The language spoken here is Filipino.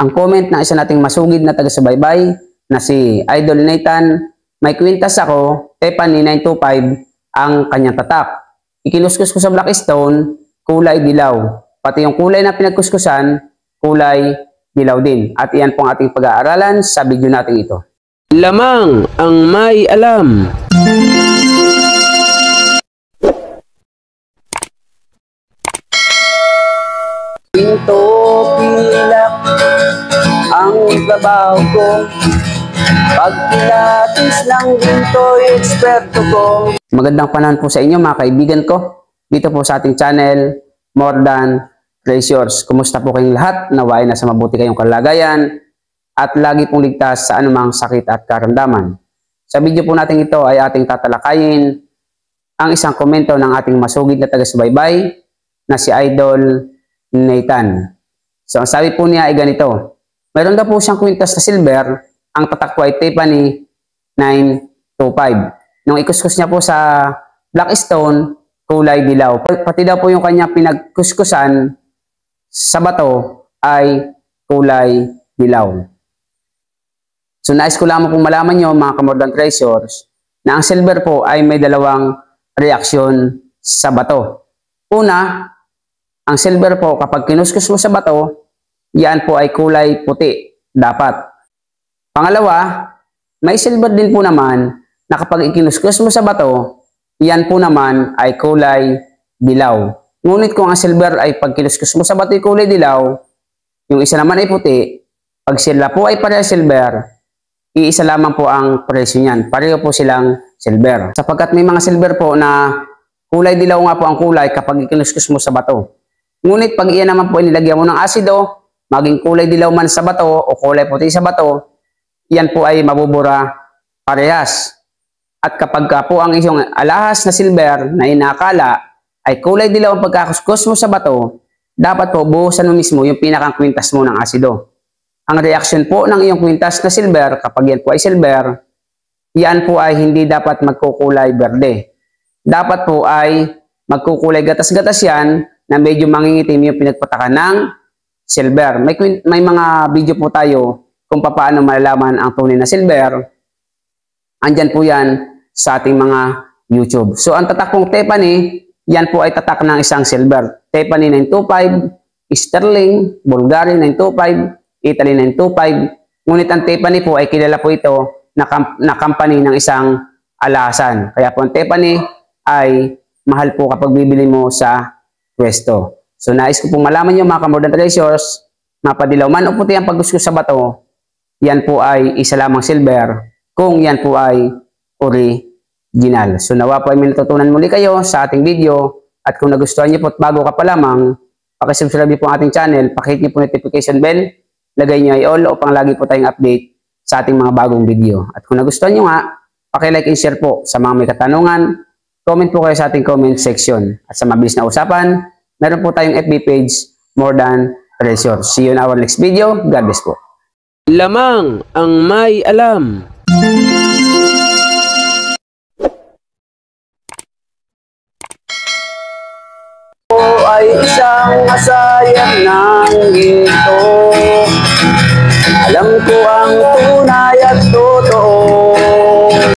Ang comment ng isa nating masugid na taga-subaybay na si Idol Nathan, may kwintas ako, Tiffany 925 ang kanyang tatak. Ikinuskus ko sa Blackstone, kulay dilaw. Pati yung kulay na pinagkuskusan, kulay dilaw din. At iyan po ang ating pag-aaralan sa video natin ito. Lamang ang may alam. Pinto pilak ang trabaho ko, pag pilates ng ginto, eksperto ko. Magandang panahon po sa inyo mga kaibigan ko, dito po sa ating channel, More Than Treasures. Kumusta po kayong lahat? Naway na sa mabuti kayong kalagayan at lagi pong ligtas sa anumang sakit at karamdaman. Sa video po natin ito ay ating tatalakayin ang isang komento ng ating masugid na taga-subaybay na si Idol Nathan. So ang sabi po niya ay ganito, mayroon daw po siyang kwintas na silver, ang tatak po ay Tiffany 925. Nung ikuskus niya po sa Blackstone, kulay dilaw. Pati daw po yung kanyang pinagkuskusan sa bato ay kulay dilaw. So nais ko lamang pong malaman nyo mga ka-More Than Treasures na ang silver po ay may dalawang reaksyon sa bato. Una, ang silver po kapag kinuskus mo sa bato, yan po ay kulay puti dapat. Pangalawa, may silver din po naman na kapag ikinuskus mo sa bato, yan po naman ay kulay dilaw. Ngunit kung ang silver ay pag kinuskus mo sa bato ay kulay dilaw, yung isa naman ay puti, pag sila po ay pareho silver, iisa lamang po ang presyo niyan. Pareho po silang silver. Sapagkat may mga silver po na kulay dilaw nga po ang kulay kapag ikinuskus mo sa bato. Ngunit pag iyan naman po inilagyan mo ng asido, maging kulay dilaw man sa bato o kulay puti sa bato, yan po ay mabubura parehas. At kapag po ang isang alahas na silver na inakala ay kulay dilaw ang pagkakuskus mo sa bato, dapat po buhusan mo mismo yung pinakang kwintas mo ng asido. Ang reaksyon po ng iyong kwintas na silver, kapag yan po ay silver, yan po ay hindi dapat magkukulay berde. Dapat po ay magkukulay gatas-gatas yan na medyo mangingitim yung pinagpatakan ng silver. May mga video po tayo kung paano malalaman ang tunay na silver. Andyan po yan sa ating mga YouTube. So ang tatak pong Tiffany, yan po ay tatak ng isang silver. Tiffany 925, Sterling, Bulgari 925, Italy 925. Ngunit ang Tiffany po ay kilala po ito na company ng isang alasan. Kaya po ang Tiffany ay mahal po kapag bibili mo sa pwesto. So nais ko pong malaman nyo mga ka-More Than Treasures, mapadilaw man o puti ang pagkuskus sa bato, yan po ay isa lamang silver kung yan po ay original. So nawa po ay may natutunan muli kayo sa ating video at kung nagustuhan nyo po at bago ka pa lamang, pakisubscribe po ang ating channel, pakihit nyo po notification bell, lagay nyo ay all upang lagi po tayong update sa ating mga bagong video. At kung nagustuhan nyo nga, pakilike and share po sa mga may katanungan, comment po kayo sa ating comment section. At sa mabilis na usapan, meron po tayong FB page, More Than Treasures. See you in our next video. God bless po. Lamang ang may alam. Ay isang masayang ng ginto, alam ko ang tunay